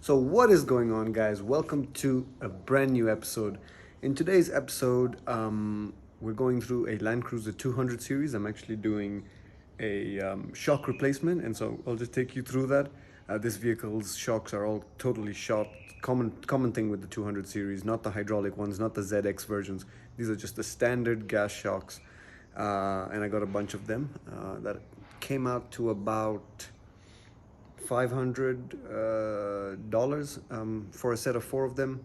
So what is going on, guys? Welcome to a brand new episode. In today's episode, we're going through a Land Cruiser 200 series. I'm actually doing a shock replacement, and so I'll just take you through that. This vehicle's shocks are all totally shot. Common thing with the 200 series, not the hydraulic ones, not the ZX versions. These are just the standard gas shocks, and I got a bunch of them. That came out to about $500 for a set of 4 of them,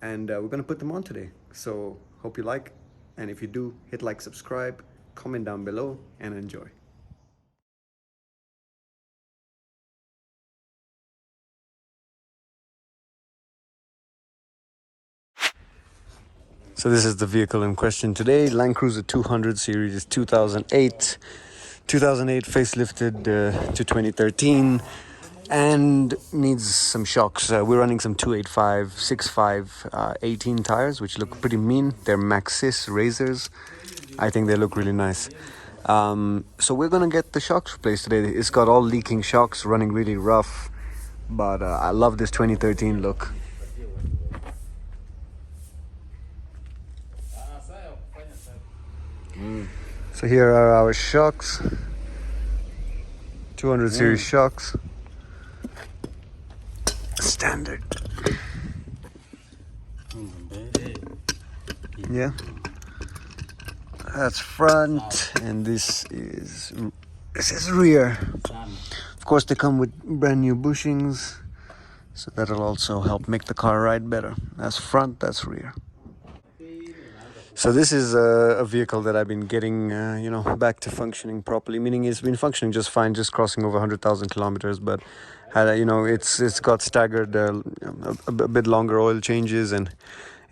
and we're gonna put them on today. So hope you like, and if you do, hit like, subscribe, comment down below, and enjoy. So this is the vehicle in question today, Land Cruiser 200 series 2008 facelifted to 2013, and needs some shocks. We're running some 285, 65, 18 tires, which look pretty mean. They're Maxxis Razors. I think they look really nice. So we're gonna get the shocks replaced today. It's got all leaking shocks, running really rough, but I love this 2013 look. So here are our shocks, 200 series shocks, standard. Yeah, that's front, and this is rear. Of course, they come with brand new bushings, so that'll also help make the car ride better. That's front, that's rear. So this is a vehicle that I've been getting, back to functioning properly. Meaning it's been functioning just fine, just crossing over 100,000 kilometers. But it's got staggered a bit longer oil changes, and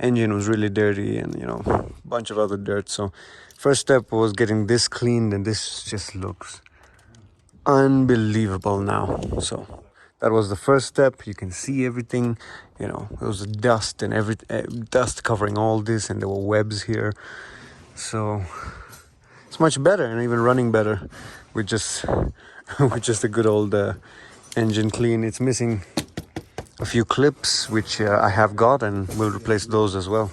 engine was really dirty, and a bunch of other dirt. So first step was getting this cleaned, and this just looks unbelievable now. So that was the first step. You can see everything, there was dust and dust covering all this, and there were webs here. So it's much better, and even running better with just a good old engine clean. It's missing a few clips, which I have got, and we'll replace those as well.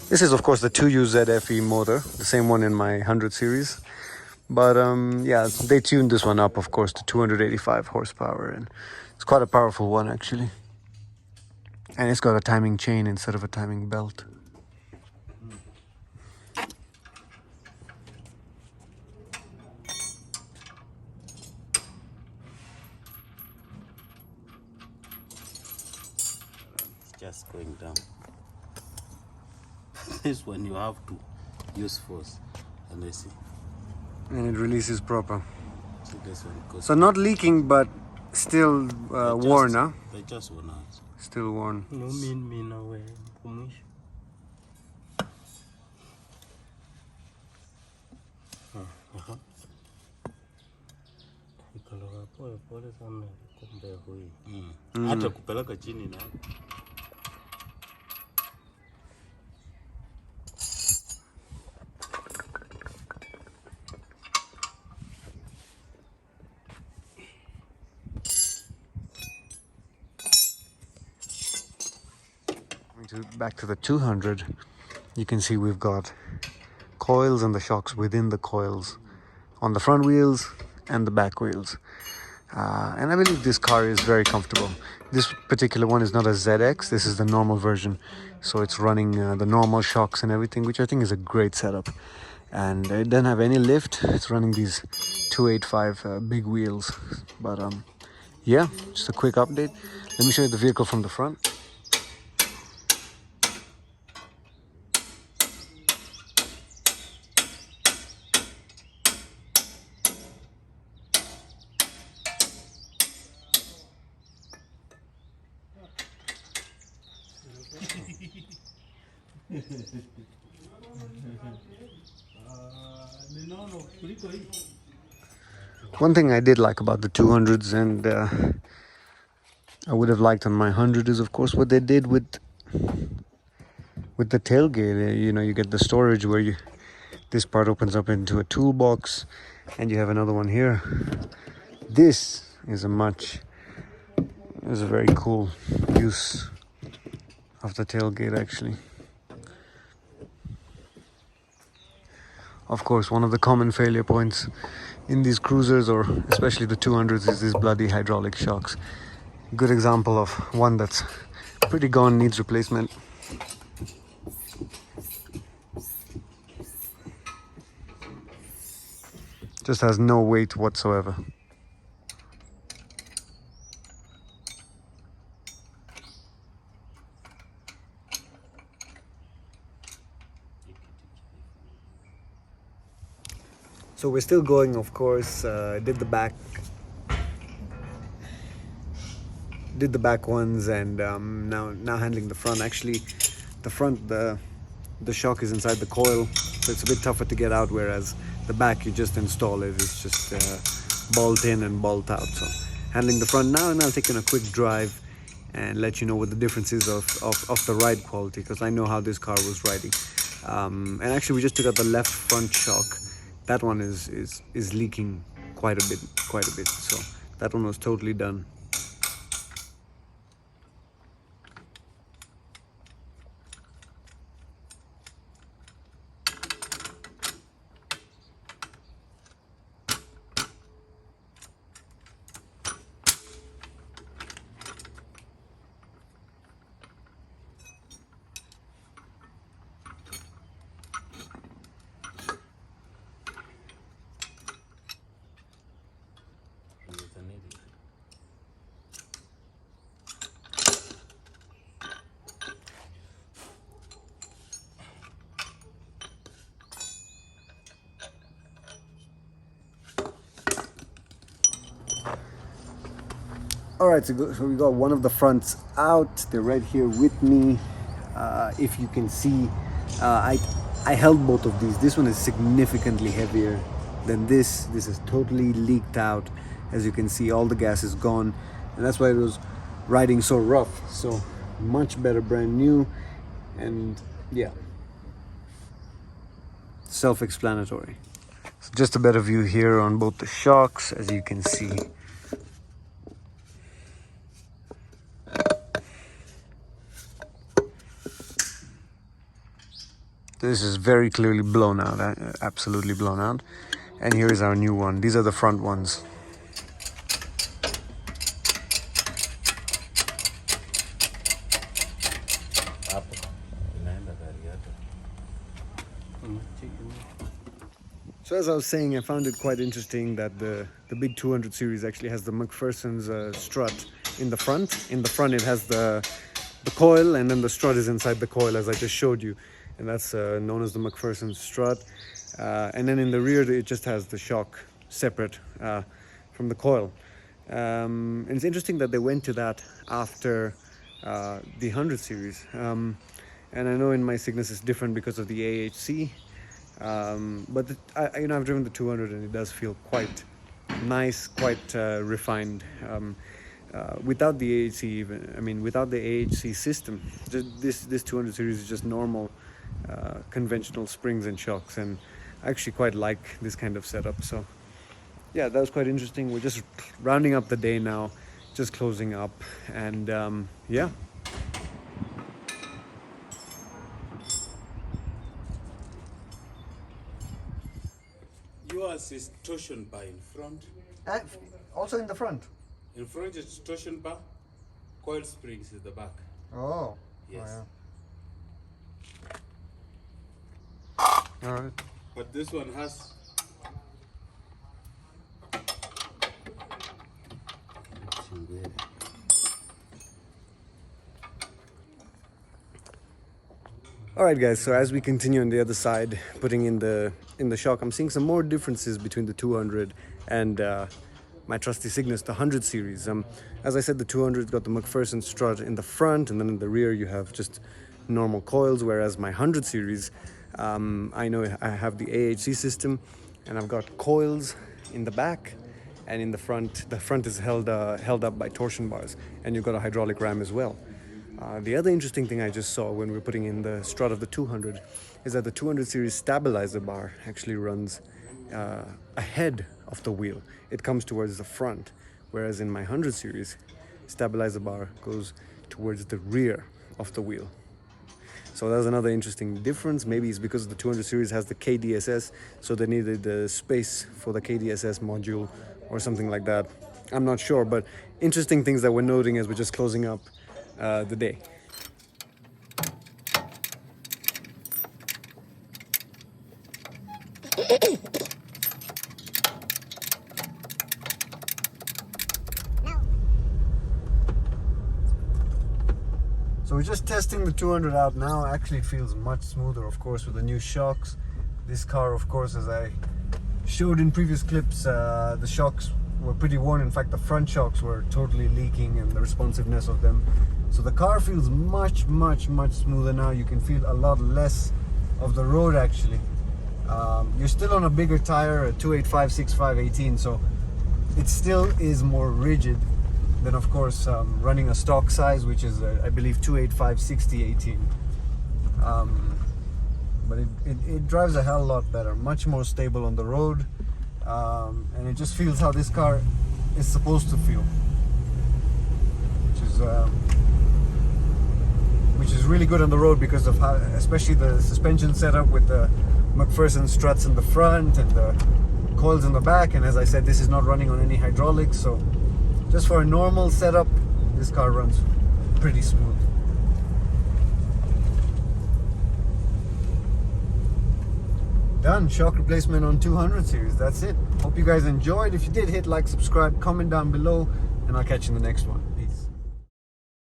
This is of course the 2UZFE motor, the same one in my 100 series. But they tuned this one up, of course, to 285 horsepower, and it's quite a powerful one actually. And it's got a timing chain instead of a timing belt. It's just going down. This one you have to use force, and I see. And it releases proper. See this one goes. So not leaking, but still worn, huh? They just worn out. Still worn. No mean away. Hata kupeleka chini na back to the 200, you can see we've got coils and the shocks within the coils on the front wheels and the back wheels, and I believe this car is very comfortable. This particular one is not a ZX, this is the normal version, so it's running the normal shocks and everything, which I think is a great setup. And it doesn't have any lift, it's running these 285 big wheels. But yeah, just a quick update. Let me show you the vehicle from the front. One thing I did like about the 200s, and I would have liked on my 100, is of course what they did with the tailgate. You get the storage where this part opens up into a toolbox, and you have another one here. This is a much It was a very cool use of the tailgate actually. Of course, one of the common failure points in these cruisers, or especially the 200s, is these bloody hydraulic shocks. Good example of one that's pretty gone, needs replacement. Just has no weight whatsoever. So we're still going, of course. Did the back ones, and now handling the front. Actually, the front, the shock is inside the coil, so it's a bit tougher to get out, whereas the back, you just install it. It's just bolt in and bolt out. So handling the front now, and I'll take in a quick drive and let you know what the difference is of the ride quality, because I know how this car was riding. And actually, we just took out the left front shock. That one is leaking quite a bit. So that one was totally done. Alright, so we got one of the fronts out. They're right here with me. If you can see, I held both of these. This one is significantly heavier than this. This is totally leaked out. As you can see, all the gas is gone, and that's why it was riding so rough. So much better, brand new, and yeah, self-explanatory. So just a better view here on both the shocks, as you can see. This is very clearly blown out, absolutely blown out. And here is our new one. These are the front ones. So as I was saying, I found it quite interesting that the big 200 series actually has the McPherson's strut in the front. In the front it has the coil, and then the strut is inside the coil, as I just showed you. And that's known as the McPherson's strut. And then in the rear it just has the shock separate from the coil. And it's interesting that they went to that after the 100 series. And I know in my Cygnus it's different because of the AHC. But I've driven the 200 and it does feel quite nice, quite refined. Without the AHC, without the AHC system, this 200 series is just normal, conventional springs and shocks, and I actually quite like this kind of setup. So yeah, that was quite interesting. We're just rounding up the day now, just closing up, and yeah. Yours is torsion bar in front. Also in the front. In front is torsion bar, coil springs is the back. Oh. Yes. Oh, yeah. All right. But this one has Alright guys, so as we continue on the other side, putting in the shock, I'm seeing some more differences between the 200 and my trusty Cygnus, the 100 series. As I said, the 200's got the McPherson strut in the front, and then in the rear you have just normal coils, whereas my 100 series, I know I have the AHC system, and I've got coils in the back, and in the front is held up by torsion bars, and you've got a hydraulic ram as well. The other interesting thing I just saw when we were putting in the strut of the 200 is that the 200 series stabilizer bar actually runs ahead of the wheel. It comes towards the front, whereas in my 100 series, stabilizer bar goes towards the rear of the wheel. So that's another interesting difference. Maybe it's because the 200 series has the KDSS, so they needed the space for the KDSS module or something like that. I'm not sure, but interesting things that we're noting as we're just closing up the day. So we're just testing the 200 out now. Actually, it feels much smoother, of course, with the new shocks. This car, of course, as I showed in previous clips, the shocks were pretty worn. In fact, the front shocks were totally leaking, and the responsiveness of them. So the car feels much smoother now. You can feel a lot less of the road, actually. You're still on a bigger tire, a 285 65 18, so it still is more rigid than, of course, running a stock size, which is I believe 285 60 18. But it drives a hell of a lot better, much more stable on the road, and it just feels how this car is supposed to feel, which is really good on the road because of how, especially the suspension setup with the McPherson struts in the front and the coils in the back. And as I said, this is not running on any hydraulics, so just for a normal setup, this car runs pretty smooth. Done. Shock replacement on 200 series. That's it. Hope you guys enjoyed. If you did, hit like, subscribe, comment down below, and I'll catch you in the next one.